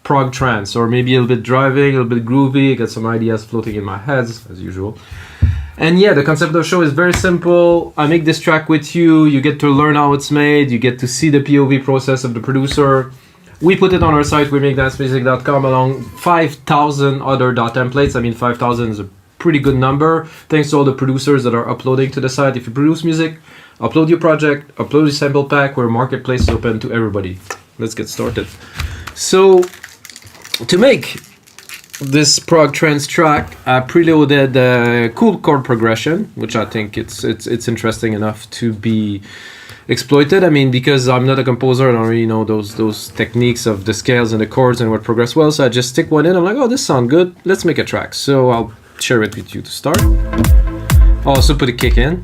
prog trance, or maybe a little bit driving, a little bit groovy. I got some ideas floating in my head as usual. And yeah, the concept of the show is very simple. I make this track with you. You get to learn how it's made. You get to see the POV process of the producer. We put it on our site, wemakedancemusic.com, along 5,000 other templates. I mean, 5,000 is a pretty good number. Thanks to all the producers that are uploading to the site. If you produce music, upload your project, upload your sample pack, where marketplace is open to everybody. Let's get started. So, to make this prog trance track, I preloaded a cool chord progression, which I think it's interesting enough to be exploited. I mean, because I'm not a composer, I don't really know those techniques of the scales and the chords and what progress well, so I just stick one in. I'm like, oh, this sounds good, let's make a track. So I'll share it with you to start. I'll also put a kick in.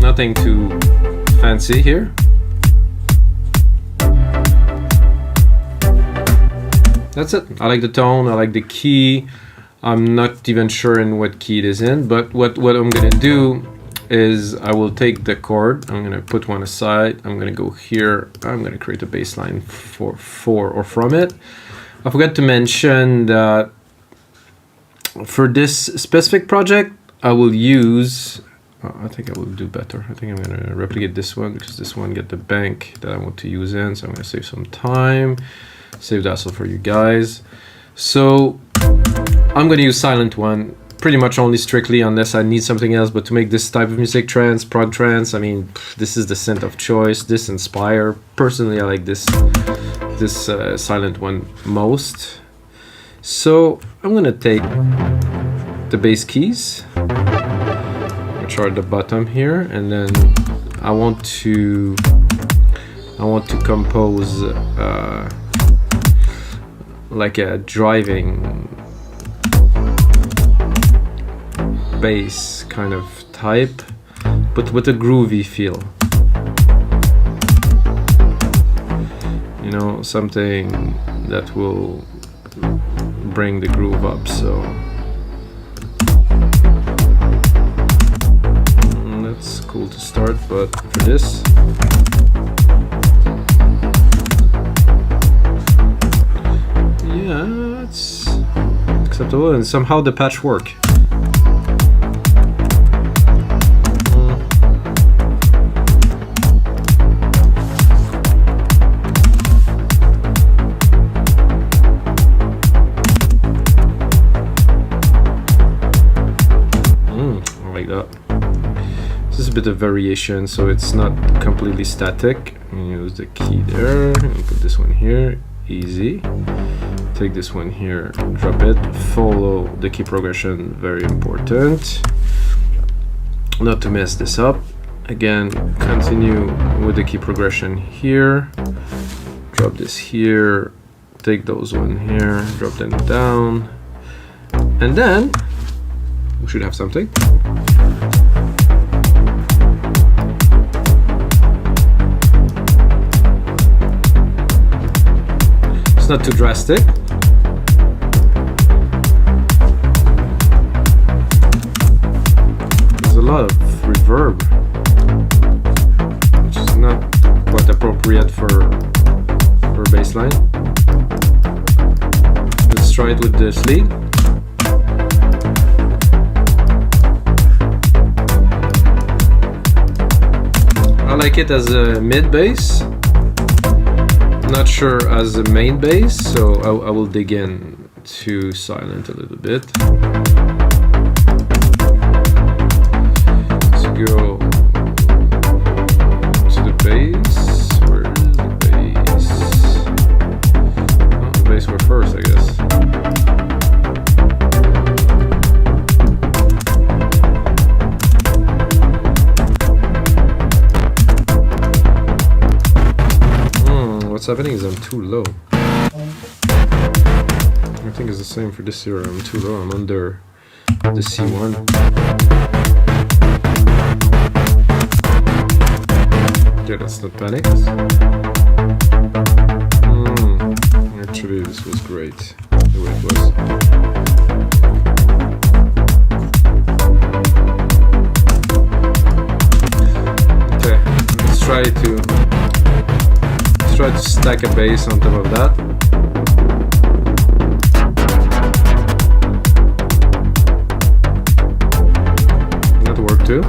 Nothing too fancy here. That's it. I like the tone, I like the key. I'm not even sure in what key it is in, but what I'm gonna do is I will take the chord, I'm gonna put one aside, I'm gonna go here, I'm gonna create a bass line for or from it. I forgot to mention that for this specific project, I will use, I think I will do better. I think I'm gonna replicate this one because this one get the bank that I want to use in, so I'm gonna save some time. Save that also for you guys. So I'm going to use silent one pretty much only strictly unless I need something else, but to make this type of music, trance, prog trance, I mean, this is the synth of choice, this Inspire. Personally, I like this silent one most. So I'm going to take the bass keys, which are at the bottom here, and then I want to compose like a driving bass kind of type, but with a groovy feel. You know, something that will bring the groove up. So that's cool to start, but for this, yeah, it's acceptable, and somehow the patch work. I like that. This is a bit of variation, so it's not completely static. Use the key there and put this one here. Easy. Take this one here, drop it, follow the key progression, very important. Not to mess this up. Again, continue with the key progression here. Drop this here, take those one here, drop them down. And then, we should have something. It's not too drastic. There's a lot of reverb, which is not quite appropriate for bass line. Let's try it with this lead. I like it as a mid bass. Not sure as a main bass, so I will dig in to silent a little bit. Let's go to the bass. Where is the bass? Oh, the bass were first, I guess. What's happening is I'm too low. I think it's the same for this here. I'm too low. I'm under the C1. Yeah, that's not panic. Actually, this was great the way it was. Okay, let's try to try to stack a bass on top of that. That worked too.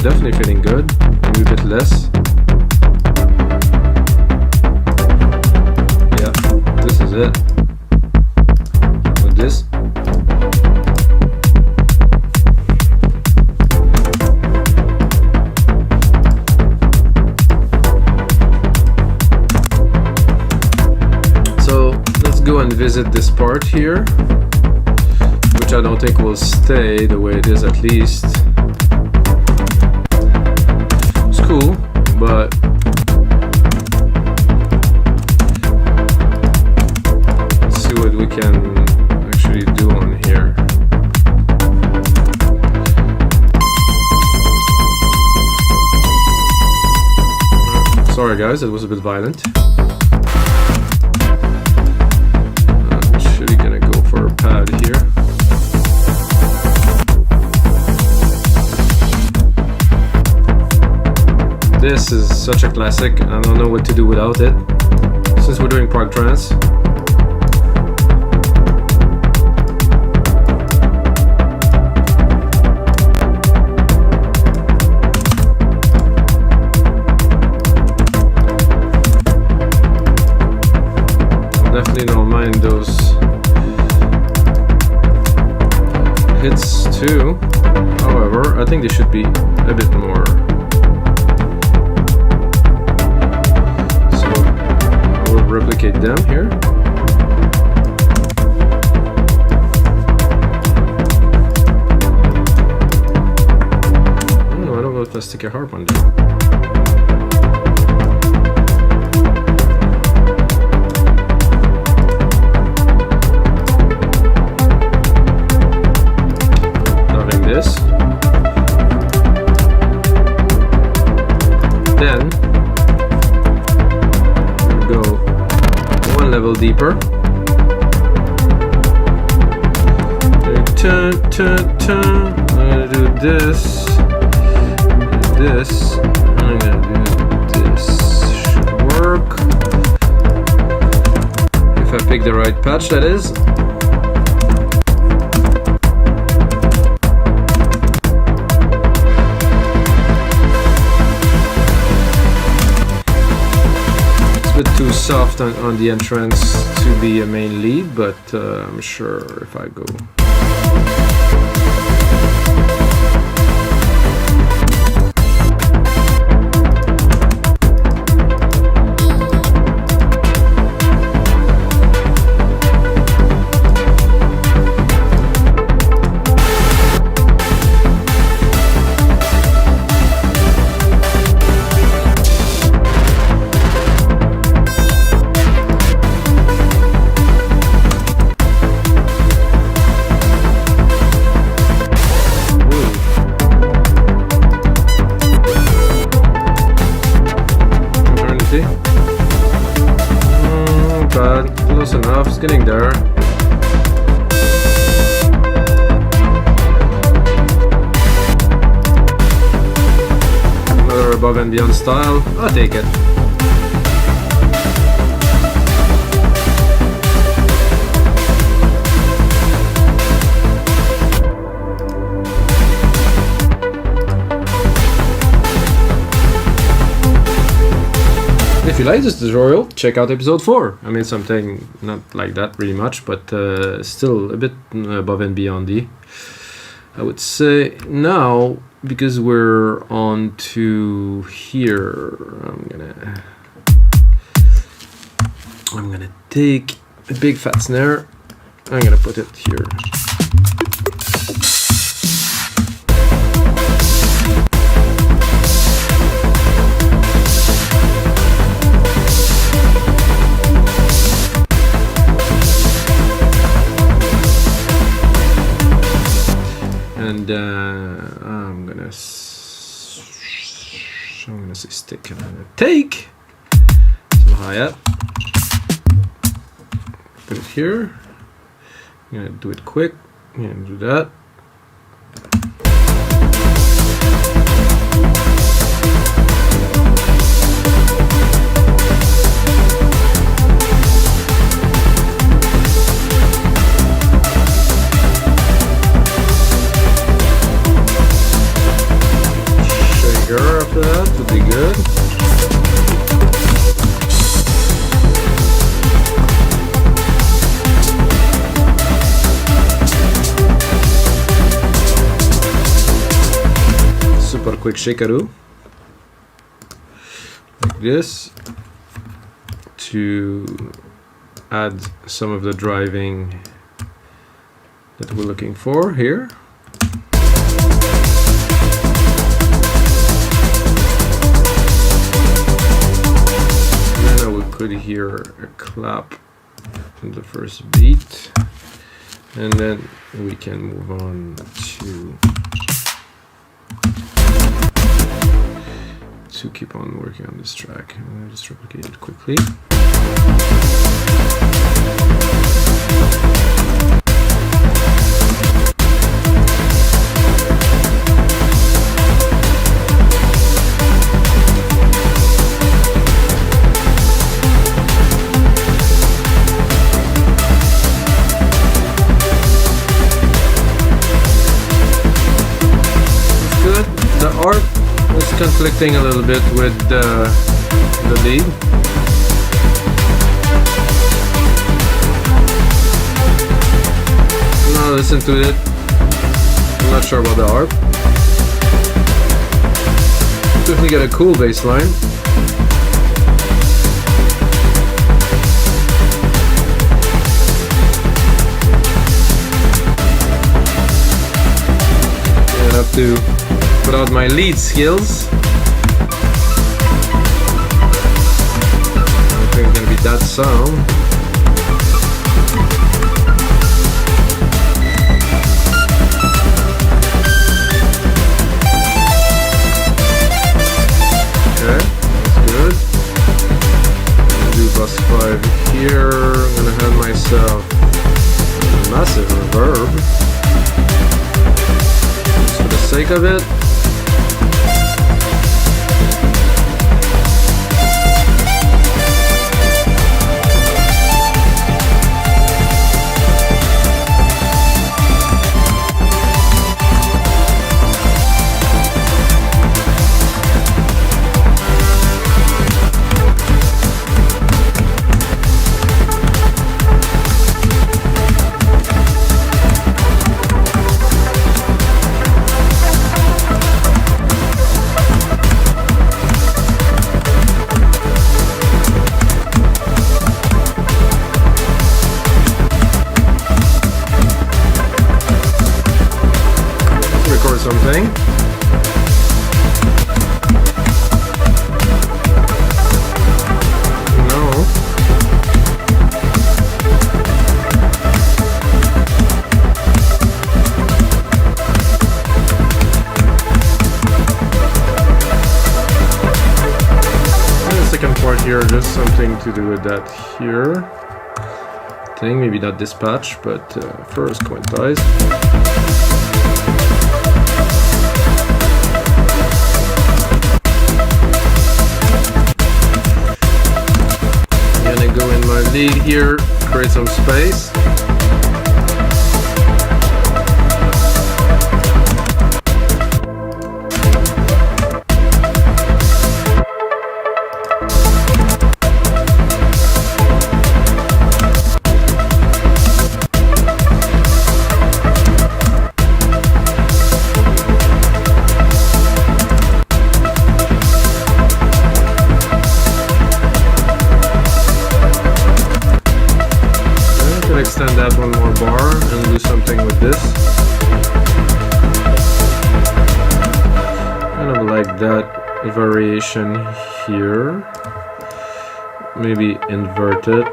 Definitely feeling good, maybe a bit less. Yeah, this is it. With this. So let's go and visit this part here, which I don't think will stay the way it is at least. Cool, but let's see what we can actually do on here. Sorry guys, it was a bit violent. I'm actually gonna go for a pad here. This is such a classic, I don't know what to do without it, since we're doing prog trance. Definitely don't mind those hits too, however, I think they should be a bit more. Replicate them here. I don't know if I stick a harp on there. Loving this. Then go one level deeper. Turn. I'm gonna do this. This. I'm gonna do this. Should work. If I pick the right patch, that is. A bit too soft on the entrance to be a main lead, but I'm sure if I go. Close enough, it's getting there. Another above and beyond style, I'll take it. If you like this tutorial, check out episode 4. I mean, something not like that really much, but still a bit above and beyond I would say. Now, because we're on to here, I'm gonna take a big fat snare. I'm gonna put it here. and I'm gonna say stick, and I'm gonna take some hi-hat, put it here. I'm gonna do it quick. I'm gonna do that. After that would be good. Super quick shakaroo, like this, to add some of the driving that we're looking for here. Could hear a clap in the first beat, and then we can move on to keep on working on this track. I'm going to just replicate it quickly. The art was conflicting a little bit with the lead. Now listen to it. I'm not sure about the art. Definitely get a cool bass line. I have to put out my lead skills. I don't think it's gonna be that sound. Okay, that's good. I'm gonna do bus 5 here. I'm gonna have myself a massive reverb. Just for the sake of it. Something. No. And the second part here, just something to do with that here. Thing, maybe not dispatch, but first quantize. Go in my lead here, create some space. Extend that one more bar and do something with this. Kind of like that variation here. Maybe invert it.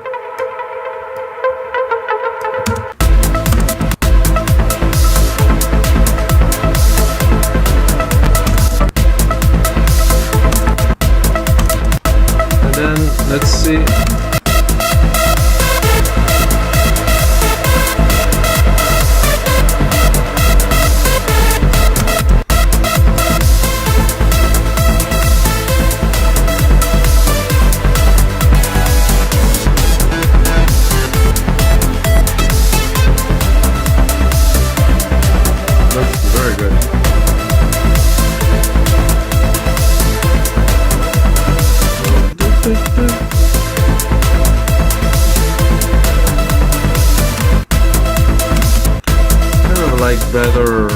like better.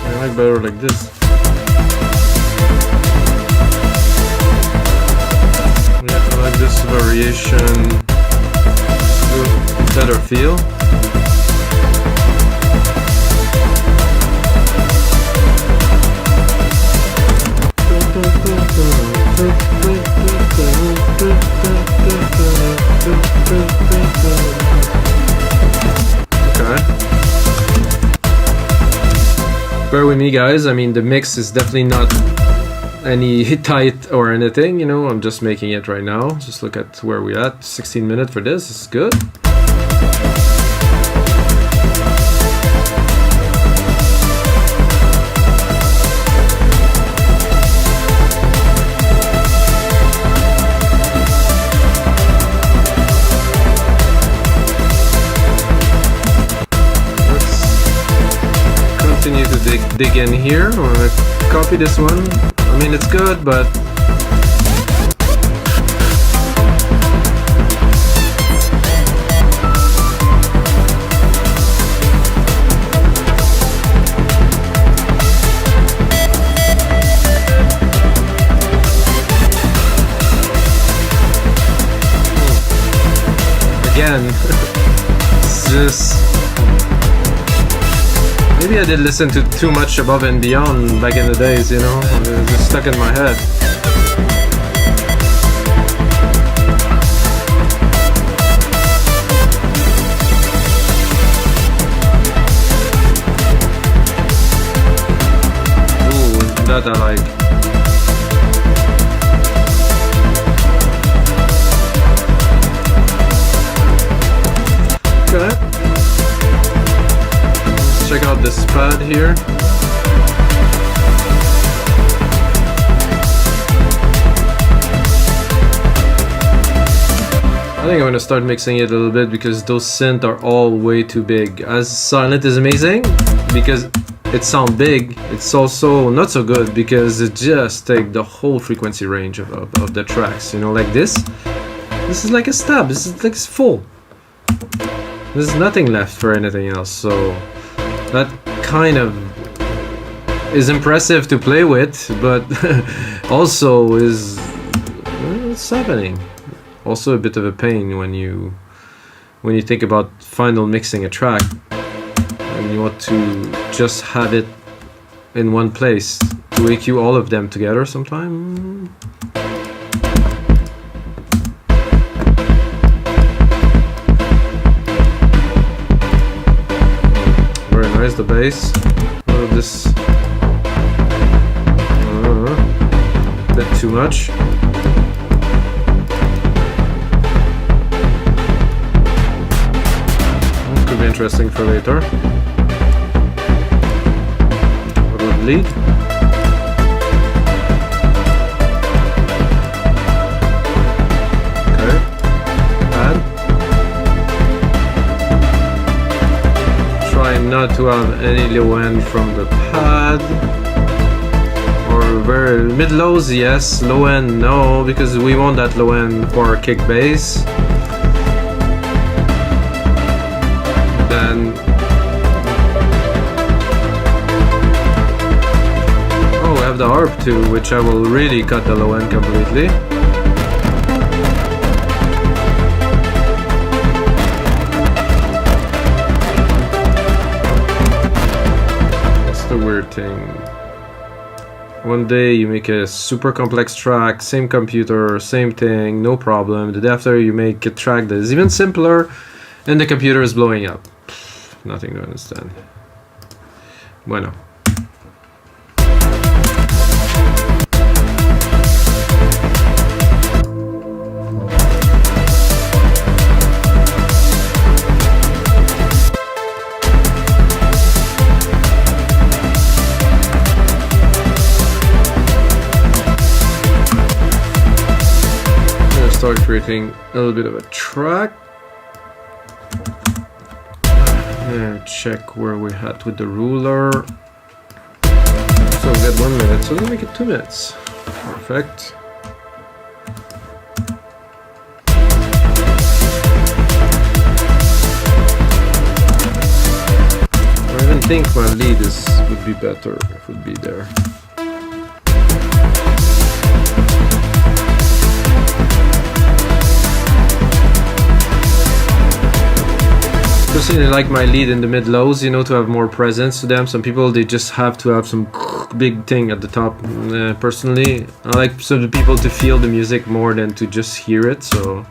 I like better like this. Yeah, I like this variation. Better feel. Okay. Bear with me, guys. I mean, the mix is definitely not any tight or anything, you know. I'm just making it right now. Just look at where we're at. 16 minutes for this. This is good. Continue to dig in here. I'm gonna copy this one. I mean, it's good, but again, it's just. Maybe I did listen to too much Above and Beyond back in the days, you know? It just stuck in my head. Ooh, that I like. Okay. Check out this pad here. I think I'm gonna start mixing it a little bit because those synths are all way too big. As silent is amazing because it sounds big, it's also not so good because it just takes the whole frequency range of the tracks. You know, like this. This is like a stab. This is like it's full. There's nothing left for anything else. So. That kind of is impressive to play with, but also is it's happening. Also a bit of a pain when you think about final mixing a track and you want to just have it in one place to EQ all of them together sometime. Nice, the bass. Oh, this bit too much. Could be interesting for later. What about lead? Okay. Add. Not to have any low end from the pad or very mid lows, yes, low end no, because we want that low end for kick bass. Then oh, we have the harp too, which I will really cut the low end completely. Weird thing. One day you make a super complex track, same computer, same thing, no problem. The day after you make a track that is even simpler and the computer is blowing up. Nothing to understand. Bueno. Start creating a little bit of a track. And check where we're at with the ruler. So we got 1 minute, so let's make it 2 minutes. Perfect. think my lead would be better if it would be there. Personally, I like my lead in the mid lows, you know, to have more presence to them. Some people, they just have to have some big thing at the top. Personally, I like some people to feel the music more than to just hear it. So,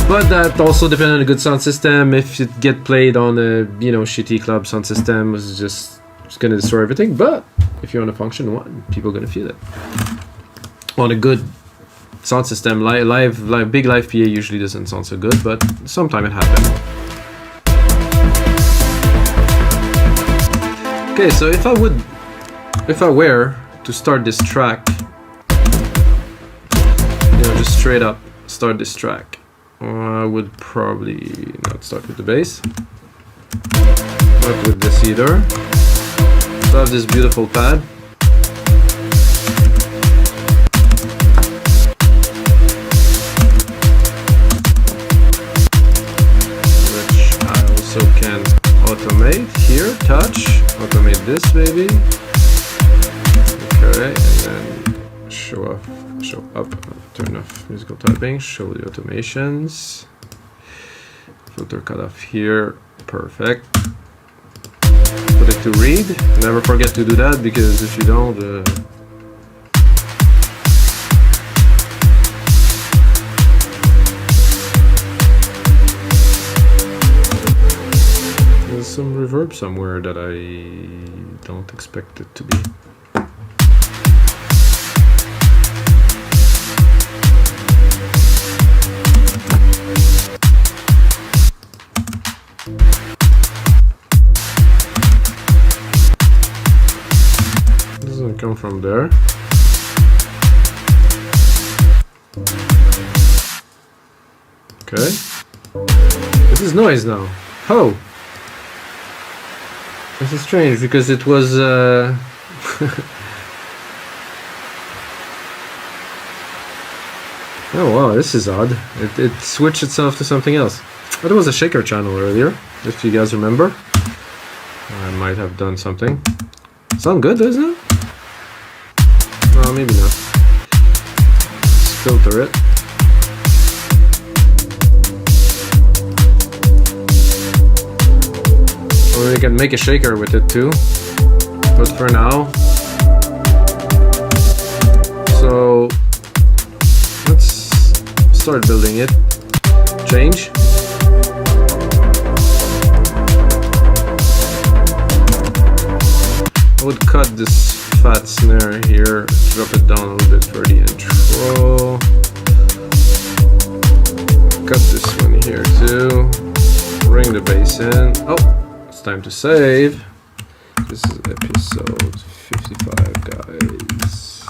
but that also depends on a good sound system. If it get played on a, you know, shitty club sound system, it's gonna destroy everything. But if you're on a function one, people are gonna feel it. On a good sound system, big live PA usually doesn't sound so good, but sometimes it happens. Okay, so if I were to start this track, you know, just straight up start this track, I would probably not start with the bass, not with this either. So I have this beautiful pad. Which I also can automate here, touch, automate this baby. Okay, and then show up, turn off musical typing, show the automations, filter cutoff here, perfect. Put it to read, never forget to do that, because if you don't, there's some reverb somewhere that I don't expect it to be. Doesn't come from there. Okay. This is noise now. Oh! This is strange because it was oh wow, this is odd. It switched itself to something else. But it was a shaker channel earlier, if you guys remember. I might have done something. Sound good, doesn't it? Well, maybe not. Let's filter it. Or you can make a shaker with it too, but for now. So let's start building it. Change. I would cut this fat snare here, drop it down a little bit for the intro. Cut this one here too. Bring the bass in. Oh! Time to save. This is episode 55, guys.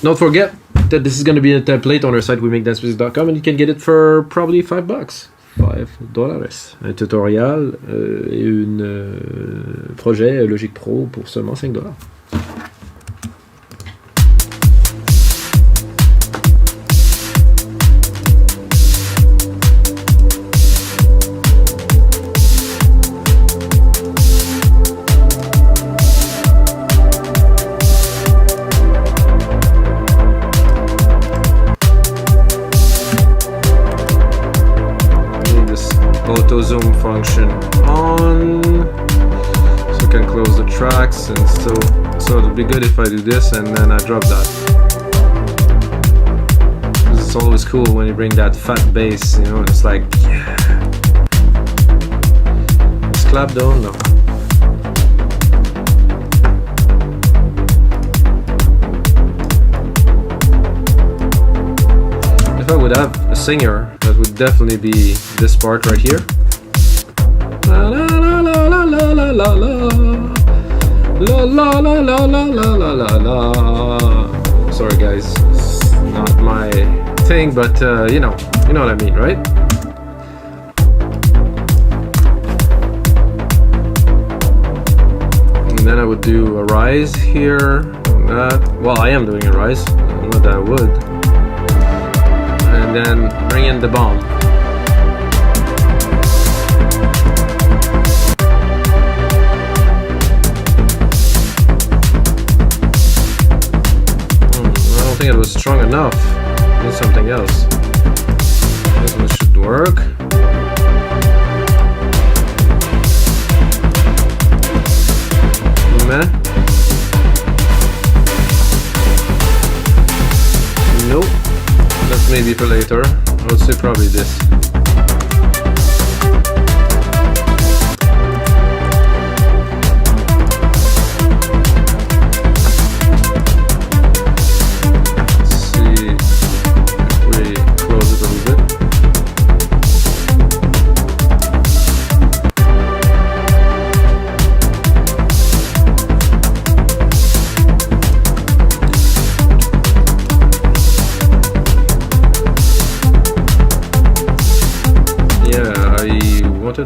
Don't forget that this is going to be a template on our site, wemakedancemusic.com, and you can get it for probably $5. $5. Un tutoriel et un projet Logic Pro pour seulement $5. Zoom function on, so you can close the tracks, and so it'll be good if I do this and then I drop that. It's always cool when you bring that fat bass, you know, it's like, yeah. Let's clap though, no. If I would have a singer, that would definitely be this part right here. La la la la la la la la la la la la la la la la. Sorry guys, it's not my thing, but you know what I mean, right? And then I would do a rise here. Well, I am doing a rise, not that I would. And then bring in the bomb. enough. I need something else. This one should work. Meh. Nope. That's maybe for later. I would say probably this.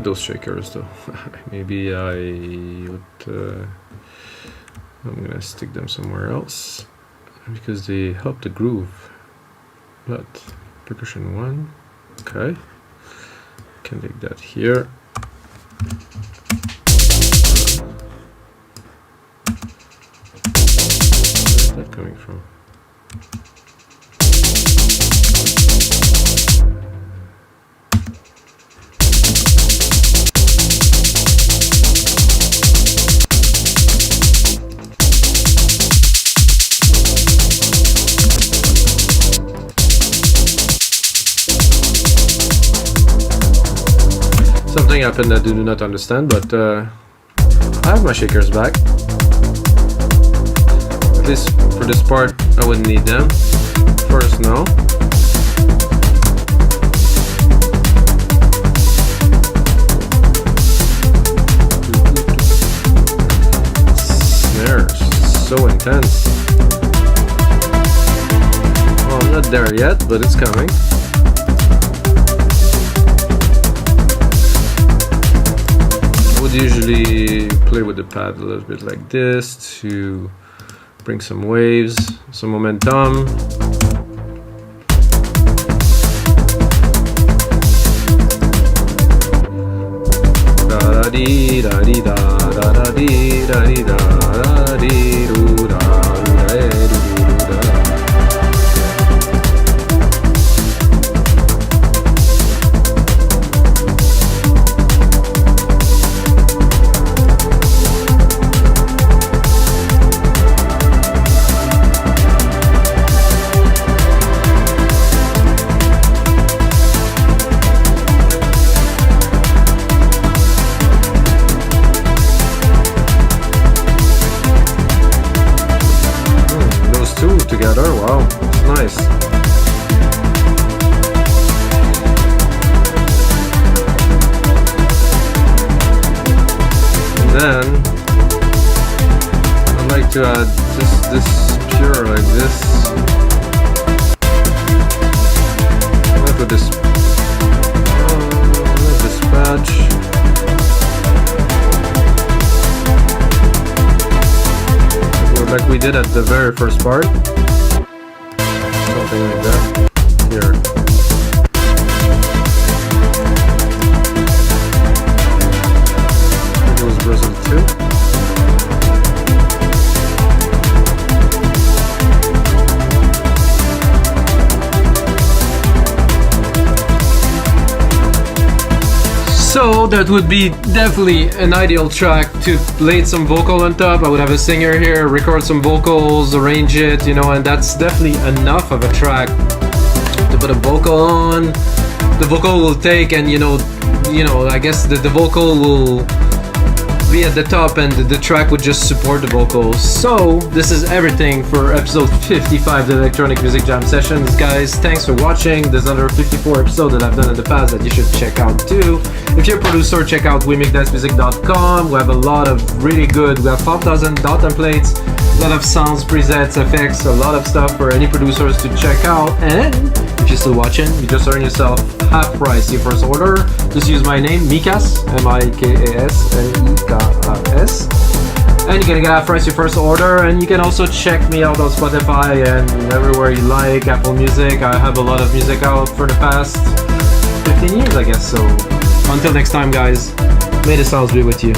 Those shakers though. Maybe I would I'm gonna stick them somewhere else because they help the groove. But percussion 1, okay, can take that here. Where's that coming from? Something happened that I do not understand, but I have my shakers back. At least for this part, I wouldn't need them. First, no. Snares, so intense. Well, I'm not there yet, but it's coming. I would usually play with the pad a little bit like this to bring some waves, some momentum. Da da dee da dee da da da dee da dee da da dee doo da da doo da. Together, wow, it's nice. And then I'd like to add just this pure like this. Look at this. This patch. Like we did at the very first part. Something like that. Here. It was Brazil 2. So that would be definitely an ideal track to lay some vocal on top. I would have a singer here, record some vocals, arrange it, you know, and that's definitely enough of a track to put a vocal on. The vocal will take, and you know, I guess the vocal will be at the top and the track would just support the vocals. So this is everything for episode 55 of the Electronic Music Jam Sessions, guys. Thanks for watching. There's another 54 episodes that I've done in the past that you should check out too. If you're a producer, check out wemixdancemusic.com. We have a lot of really good, we have 5,000 dot templates, a lot of sounds, presets, effects, a lot of stuff for any producers to check out. And if you're still watching, you just earn yourself half price your first order. Just use my name, Mikas, Mikas, Mikas, and you can get half price your first order. And you can also check me out on Spotify and everywhere you like, Apple Music. I have a lot of music out for the past 15 years, I guess. So until next time, guys, may the sounds be with you.